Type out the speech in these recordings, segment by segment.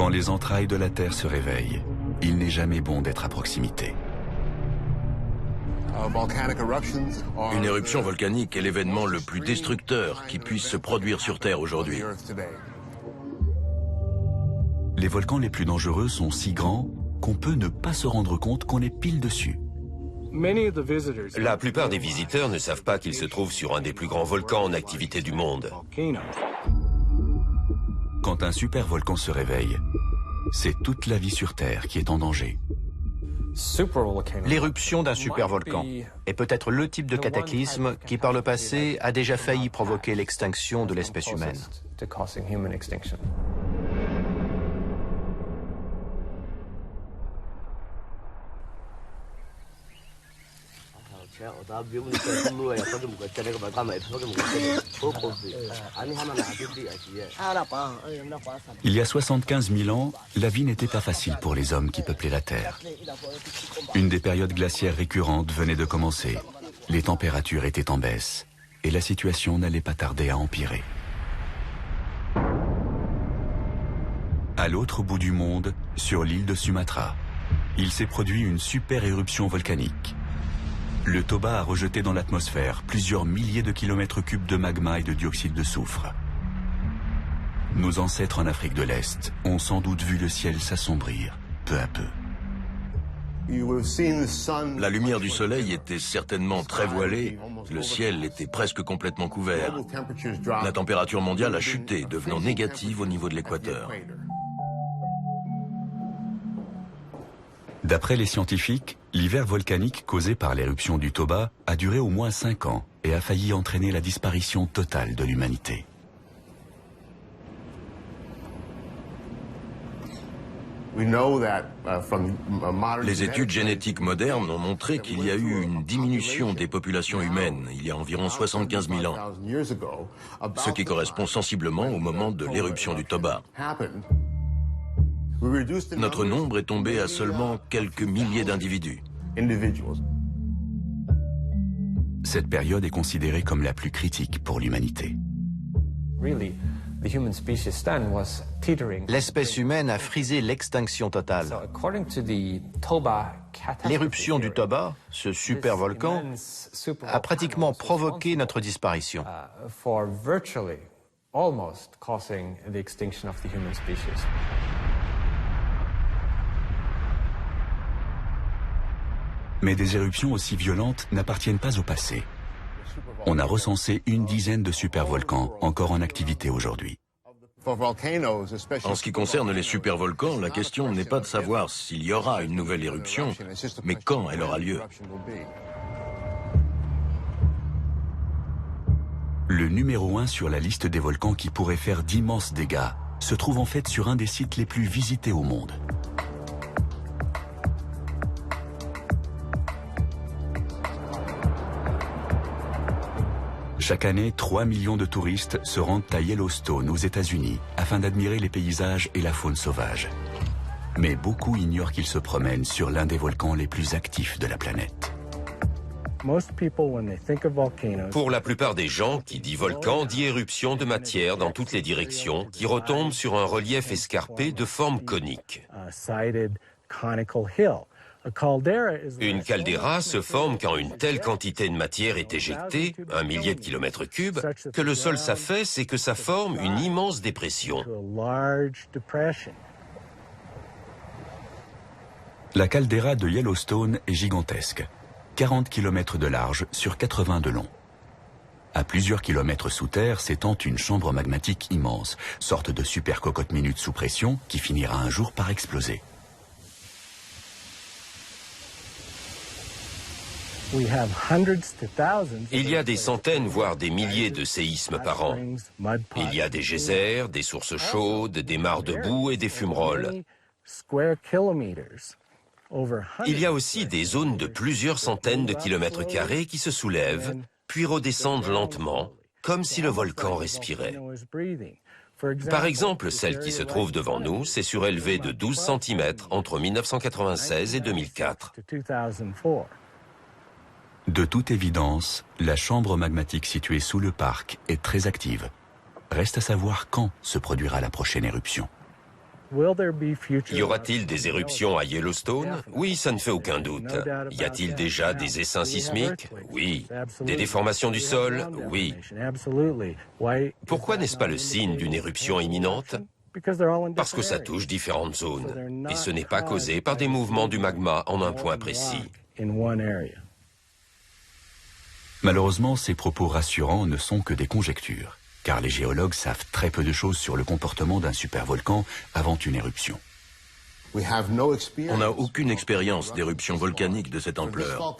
Quand les entrailles de la Terre se réveillent, il n'est jamais bon d'être à proximité. Une éruption volcanique est l'événement le plus destructeur qui puisse se produire sur Terre aujourd'hui. Les volcans les plus dangereux sont si grands qu'on peut ne pas se rendre compte qu'on est pile dessus. La plupart des visiteurs ne savent pas qu'ils se trouvent sur un des plus grands volcans en activité du monde. Quand un supervolcan se réveille, c'est toute la vie sur Terre qui est en danger. L'éruption d'un supervolcan est peut-être le type de cataclysme qui par le passé a déjà failli provoquer l'extinction de l'espèce humaine. Il y a 75 000 ans, la vie n'était pas facile pour les hommes qui peuplaient la Terre. Une des périodes glaciaires récurrentes venait de commencer. Les températures étaient en baisse et la situation n'allait pas tarder à empirer. À l'autre bout du monde, sur l'île de Sumatra, il s'est produit une super éruption volcanique. Le Toba a rejeté dans l'atmosphère plusieurs milliers de kilomètres cubes de magma et de dioxyde de soufre. Nos ancêtres en Afrique de l'Est ont sans doute vu le ciel s'assombrir peu à peu. La lumière du soleil était certainement très voilée, le ciel était presque complètement couvert. La température mondiale a chuté, devenant négative au niveau de l'équateur. D'après les scientifiques, l'hiver volcanique causé par l'éruption du Toba a duré au moins 5 ans et a failli entraîner la disparition totale de l'humanité. Les études génétiques modernes ont montré qu'il y a eu une diminution des populations humaines il y a environ 75 000 ans, ce qui correspond sensiblement au moment de l'éruption du Toba. Notre nombre est tombé à seulement quelques milliers d'individus. Cette période est considérée comme la plus critique pour l'humanité. L'espèce humaine a frisé l'extinction totale. L'éruption du Toba, ce supervolcan, a pratiquement provoqué notre disparition. Mais des éruptions aussi violentes n'appartiennent pas au passé. On a recensé une dizaine de supervolcans encore en activité aujourd'hui. En ce qui concerne les supervolcans, la question n'est pas de savoir s'il y aura une nouvelle éruption, mais quand elle aura lieu. Le numéro 1 sur la liste des volcans qui pourraient faire d'immenses dégâts se trouve en fait sur un des sites les plus visités au monde. Chaque année, 3 millions de touristes se rendent à Yellowstone, aux États-Unis, afin d'admirer les paysages et la faune sauvage. Mais beaucoup ignorent qu'ils se promènent sur l'un des volcans les plus actifs de la planète. Pour la plupart des gens, qui dit volcan, dit éruption de matière dans toutes les directions, qui retombe sur un relief escarpé de forme conique. Une caldeira se forme quand une telle quantité de matière est éjectée, 1 millier de kilomètres cubes, que le sol s'affaisse et que ça forme une immense dépression. La caldeira de Yellowstone est gigantesque, 40 km de large sur 80 de long. À plusieurs kilomètres sous terre s'étend une chambre magmatique immense, sorte de super cocotte minute sous pression qui finira un jour par exploser. Il y a des centaines, voire des milliers de séismes par an. Il y a des geysers, des sources chaudes, des mares de boue et des fumerolles. Il y a aussi des zones de plusieurs centaines de kilomètres carrés qui se soulèvent, puis redescendent lentement, comme si le volcan respirait. Par exemple, celle qui se trouve devant nous s'est surélevée de 12 cm entre 1996 et 2004. De toute évidence, la chambre magmatique située sous le parc est très active. Reste à savoir quand se produira la prochaine éruption. Y aura-t-il des éruptions à Yellowstone? Oui, ça ne fait aucun doute. Y a-t-il déjà des essaims sismiques? Oui. Des déformations du sol? Oui. Pourquoi n'est-ce pas le signe d'une éruption imminente? Parce que ça touche différentes zones. Et ce n'est pas causé par des mouvements du magma en un point précis. Malheureusement, ces propos rassurants ne sont que des conjectures, car les géologues savent très peu de choses sur le comportement d'un supervolcan avant une éruption. On n'a aucune expérience d'éruption volcanique de cette ampleur.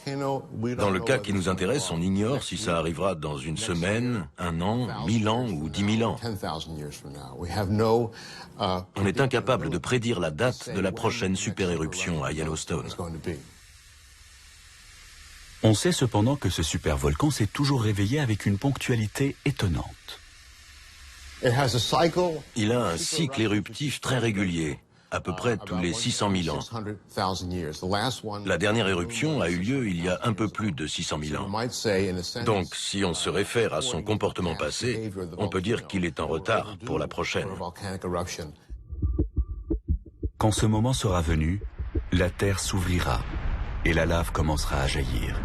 Dans le cas qui nous intéresse, on ignore si ça arrivera dans une semaine, 1 an, 1000 ans ou 10 000 ans. On est incapable de prédire la date de la prochaine super-éruption à Yellowstone. On sait cependant que ce supervolcan s'est toujours réveillé avec une ponctualité étonnante. Il a un cycle éruptif très régulier, à peu près tous les 600 000 ans. La dernière éruption a eu lieu il y a un peu plus de 600 000 ans. Donc, si on se réfère à son comportement passé, on peut dire qu'il est en retard pour la prochaine. Quand ce moment sera venu, la Terre s'ouvrira et la lave commencera à jaillir.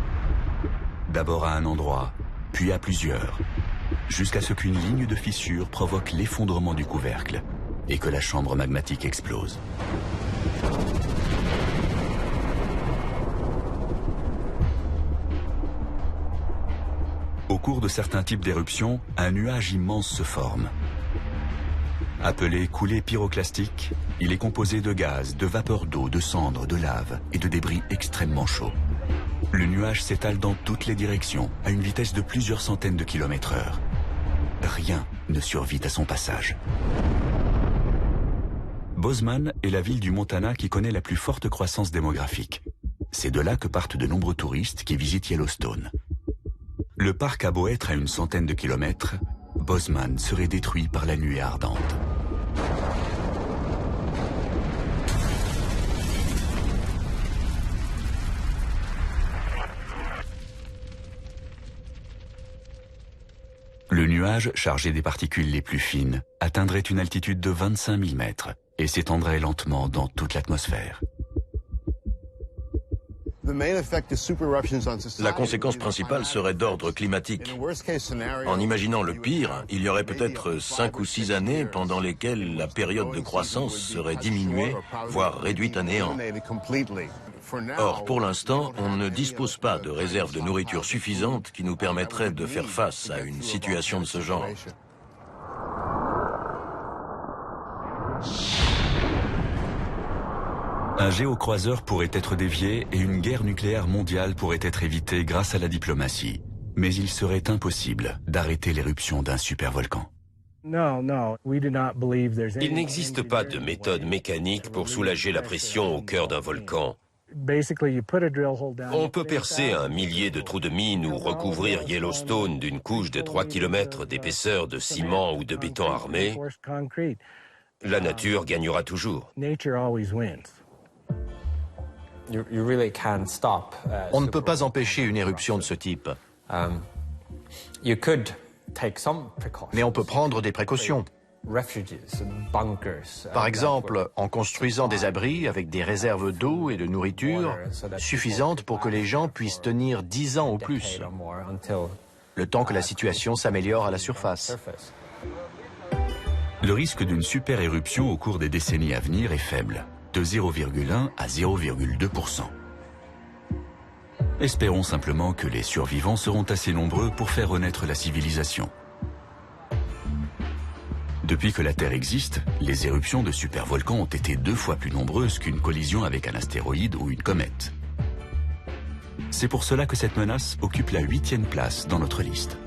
D'abord à un endroit, puis à plusieurs, jusqu'à ce qu'une ligne de fissure provoque l'effondrement du couvercle et que la chambre magmatique explose. Au cours de certains types d'éruptions, un nuage immense se forme. Appelé coulée pyroclastique, il est composé de gaz, de vapeur d'eau, de cendres, de lave et de débris extrêmement chauds. Le nuage s'étale dans toutes les directions, à une vitesse de plusieurs centaines de kilomètres/heure. Rien ne survit à son passage. Bozeman est la ville du Montana qui connaît la plus forte croissance démographique. C'est de là que partent de nombreux touristes qui visitent Yellowstone. Le parc a beau être à une centaine de kilomètres, Bozeman serait détruit par la nuée ardente. Le nuage, chargé des particules les plus fines, atteindrait une altitude de 25 000 mètres et s'étendrait lentement dans toute l'atmosphère. La conséquence principale serait d'ordre climatique. En imaginant le pire, il y aurait peut-être 5 ou 6 années pendant lesquelles la période de croissance serait diminuée, voire réduite à néant. Or, pour l'instant, on ne dispose pas de réserves de nourriture suffisantes qui nous permettraient de faire face à une situation de ce genre. Un géocroiseur pourrait être dévié et une guerre nucléaire mondiale pourrait être évitée grâce à la diplomatie. Mais il serait impossible d'arrêter l'éruption d'un supervolcan. Il n'existe pas de méthode mécanique pour soulager la pression au cœur d'un volcan. On peut percer un millier de trous de mine ou recouvrir Yellowstone d'une couche de 3 km d'épaisseur de ciment ou de béton armé. La nature gagnera toujours. On ne peut pas empêcher une éruption de ce type. Mais on peut prendre des précautions. Par exemple, en construisant des abris avec des réserves d'eau et de nourriture suffisantes pour que les gens puissent tenir 10 ans ou plus, le temps que la situation s'améliore à la surface. Le risque d'une super éruption au cours des décennies à venir est faible, de 0,1 à 0,2%. Espérons simplement que les survivants seront assez nombreux pour faire renaître la civilisation. Depuis que la Terre existe, les éruptions de supervolcans ont été 2 fois plus nombreuses qu'une collision avec un astéroïde ou une comète. C'est pour cela que cette menace occupe la 8e place dans notre liste.